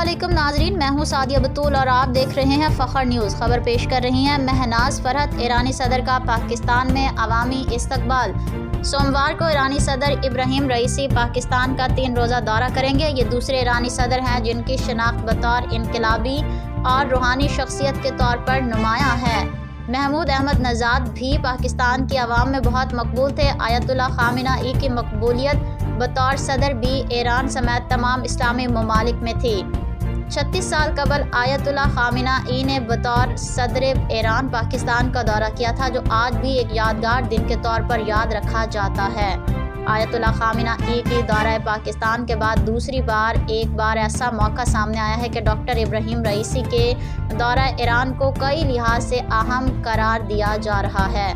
अस्सलामुअलैकुम नाजरीन, मैं हूँ सादिया बतूल और आप देख रहे हैं फ़ख्र न्यूज़। खबर पेश कर रही हैं महनाज फरहत। ईरानी सदर का पाकिस्तान में अवामी इस्तकबाल। सोमवार को ईरानी सदर इब्राहिम रईसी पाकिस्तान का 3 रोज़ा दौरा करेंगे। ये दूसरे ईरानी सदर हैं जिनकी शनाख्त बतौर इनकलाबी और रूहानी शख्सियत के तौर पर नुमायाँ है। महमूद अहमद नजाद भी पाकिस्तान की आवाम में बहुत मकबूल थे। आयतुल्लाह खामेनी की मकबूलियत बतौर सदर भी ईरान समेत तमाम इस्लामी ममालिक में थी। 36 साल कबल आयतुल्लाह खामेनी ने बतौर सदर ईरान पाकिस्तान का दौरा किया था, जो आज भी एक यादगार दिन के तौर पर याद रखा जाता है। आयतुल्लाह खामेनी की दौरा पाकिस्तान के बाद दूसरी बार ऐसा मौका सामने आया है कि डॉक्टर इब्राहिम रईसी के दौरा ईरान को कई लिहाज से अहम करार दिया जा रहा है।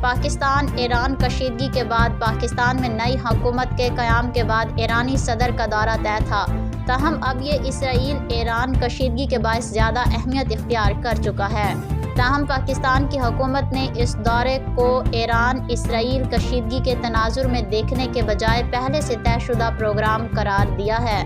पाकिस्तान ईरान कशीदगी के बाद पाकिस्तान में नई हुकूमत के क़याम के बाद ईरानी सदर का दौरा तय था। ताहम अब ये इसराइल ईरान कशीदगी के बायस ज़्यादा अहमियत इख्तियार कर चुका है। ताहम पाकिस्तान की हुकूमत ने इस दौरे को ईरान इसराइल कशीदगी के तनाजुर में देखने के बजाय पहले से तयशुदा प्रोग्राम करार दिया है।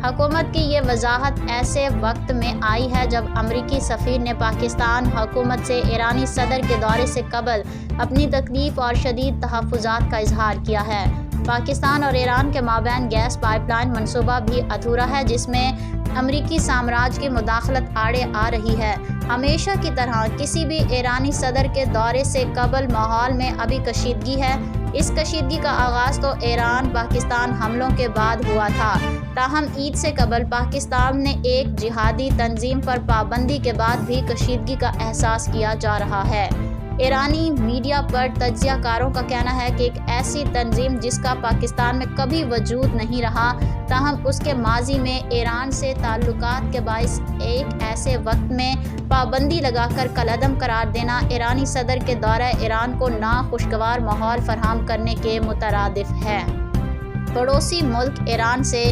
हुकूमत की ये वजाहत ऐसे वक्त में आई है जब अमरीकी सफ़ीर ने पाकिस्तान हुकूमत से ईरानी सदर के दौरे से कबल अपनी तकलीफ और शदीद तहफ़्फ़ुज़ात का इजहार किया है। पाकिस्तान और ईरान के माबैन गैस पाइपलाइन मनसूबा भी अधूरा है, जिसमें अमरीकी साम्राज्य की मुदाखलत आड़े आ रही है। हमेशा की तरह किसी भी ईरानी सदर के दौरे से कबल माहौल में अभी कशीदगी है। इस कशीदगी का आगाज़ तो ईरान पाकिस्तान हमलों के बाद हुआ था। ताहम ईद से कबल पाकिस्तान ने एक जिहादी तंजीम पर पाबंदी के बाद भी कशीदगी का एहसास किया जा रहा है। ईरानी मीडिया पर तज्ज़ियाकारों का कहना है कि एक ऐसी तंजीम जिसका पाकिस्तान में कभी वजूद नहीं रहा, ताहम उसके माजी में ईरान से ताल्लुकात के बायस एक ऐसे वक्त में पाबंदी लगाकर कलअदम करार देना ईरानी सदर के दौरे ईरान को नाखुशगवार माहौल फराहम करने के मुतरादिफ है। पड़ोसी मुल्क ईरान से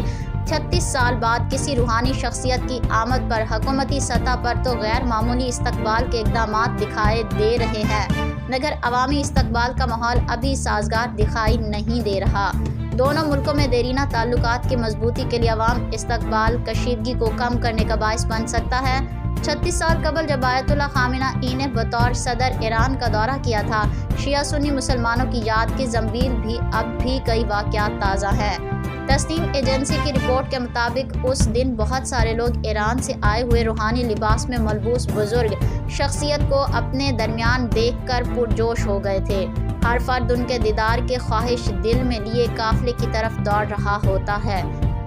36 साल बाद किसी रूहानी शख्सियत की आमद पर हुकूमती सतह पर तो गैर मामूली इस्तकबाल के इक़दामात दिखाई दे रहे हैं, मगर अवामी इस्तकबाल का माहौल अभी साजगार दिखाई नहीं दे रहा। दोनों मुल्कों में देरीना ताल्लुकात की मजबूती के लिए अवाम इस्तकबाल कशीदगी को कम करने का बायस बन सकता है। 36 साल कबल जब आयतुल्लाह खामेनी ने बतौर सदर ईरान का दौरा किया था, शिया सुन्नी मुसलमानों की याद की ज़ंबील भी अब भी कई वाक़यात ताज़ा हैं। तस्नीम एजेंसी की रिपोर्ट के मुताबिक उस दिन बहुत सारे लोग ईरान से आए हुए रूहानी लिबास में मलबूस बुजुर्ग शख्सियत को अपने दरमियान देखकर पुरजोश हो गए थे। हर फर्द उनके दीदार के ख्वाहिश दिल में लिए काफिले की तरफ दौड़ रहा होता है।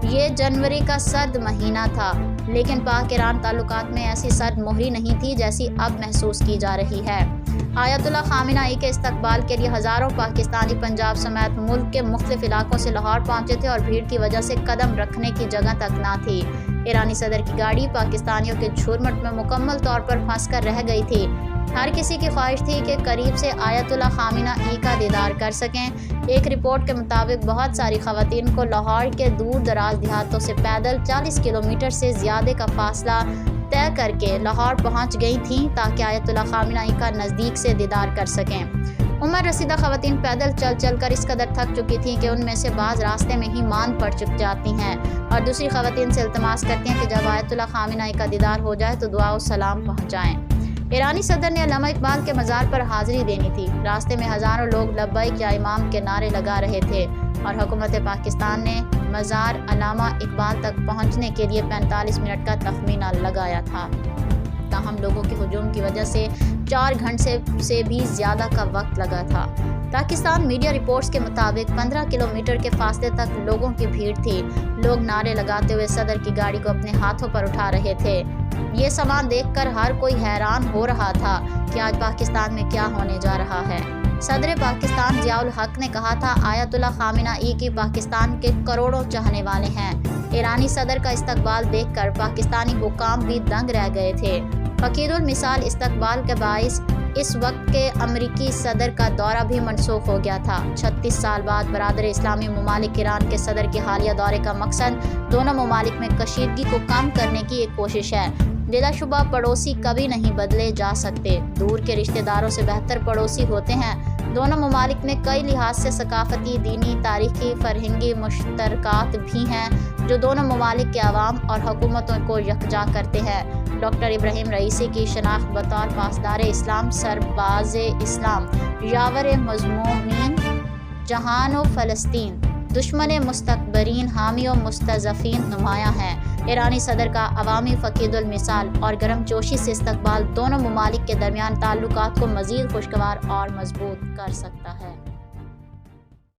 ये जनवरी का सर्द महीना था, लेकिन पाक ईरान ताल्लुकात में ऐसी सर्द मोहरी नहीं थी जैसी अब महसूस की जा रही है। आयतुल्लाह खामेनी के इस्तकबाल के लिए हज़ारों पाकिस्तानी पंजाब समेत मुल्क के मुख्तलिफ इलाकों से लाहौर पहुंचे थे और भीड़ की वजह से कदम रखने की जगह तक ना थी। ईरानी सदर की गाड़ी पाकिस्तानियों के झुरमुट में मुकम्मल तौर पर फंस कर रह गई थी। हर किसी की ख्वाहिश थी कि करीब से आयतुल्लाह खामेनी का दीदार कर सकें। एक रिपोर्ट के मुताबिक बहुत सारी ख़वातीन को लाहौर के दूर दराज देहातों से पैदल 40 किलोमीटर से ज़्यादा का फासला तय करके लाहौर पहुंच गई थीं ताकि आयतुल्लाह खामेनी का नज़दीक से दीदार कर सकें। उम्र रसीदा ख़वातीन पैदल चल कर इस कदर थक चुकी थीं कि उनमें से बाज़ रास्ते में ही मान पड़ जाती हैं और दूसरी ख़वातीन से इल्तमास करती हैं कि जब आयतुल्लाह खामेनी का दीदार हो जाए तो दुआ और सलाम पहुँचाएँ। ईरानी सदर ने अल्लामा इकबाल के मज़ार पर हाज़िरी देनी थी। रास्ते में हज़ारों लोग लब्बैक या इमाम के नारे लगा रहे थे और हुकूमत पाकिस्तान ने मज़ार अल्लामा इकबाल तक पहुंचने के लिए 45 मिनट का तखमीना लगाया था। ताहम लोगों के हुजूम की वजह से 4 घंटे से भी ज़्यादा का वक्त लगा था। पाकिस्तान मीडिया रिपोर्ट्स के मुताबिक 15 किलोमीटर के फासले तक लोगों की भीड़ थी। लोग नारे लगाते हुए सदर की गाड़ी को अपने हाथों पर उठा रहे थे। ये सामान देखकर हर कोई हैरान हो रहा था कि आज पाकिस्तान में क्या होने जा रहा है। सदर पाकिस्तान ज़ियाउल हक ने कहा था, आयतुल्लाह खामेनी की पाकिस्तान के करोड़ों चाहने वाले हैं। ईरानी सदर का इस्तकबाल देखकर पाकिस्तानी हुकाम भी दंग रह गए थे। फकीरुल मिसाल इस्तकबाल के बायस इस वक्त के अमरीकी सदर का दौरा भी मनसूख हो गया था। 36 साल बाद बरादर इस्लामी ममालिक ईरान के सदर के हालिया दौरे का मकसद दोनों ममालिक में कशीदगी को कम करने की एक कोशिश है। بلا شبہ پڑوسی کبھی نہیں بدلے جا سکتے، دور کے رشتہ داروں سے بہتر پڑوسی ہوتے ہیں۔ دونوں ممالک میں کئی لحاظ سے ثقافتی، دینی، تاریخی، فرہنگی مشترکات بھی ہیں جو دونوں ممالک کے عوام اور حکومتوں کو یکجا کرتے ہیں۔ ڈاکٹر ابراہیم رئیسی کی شناخت بطور پاسدار اسلام، سرباز اسلام، یاور مظلومین جہان و فلسطین، دشمن مستکبرین، حامی و مستضعفین نمایاں ہیں۔ ایرانی صدر کا عوامی فقید المثال اور گرم جوشی سے استقبال دونوں ممالک کے درمیان تعلقات کو مزید خوشگوار اور مضبوط کر سکتا ہے۔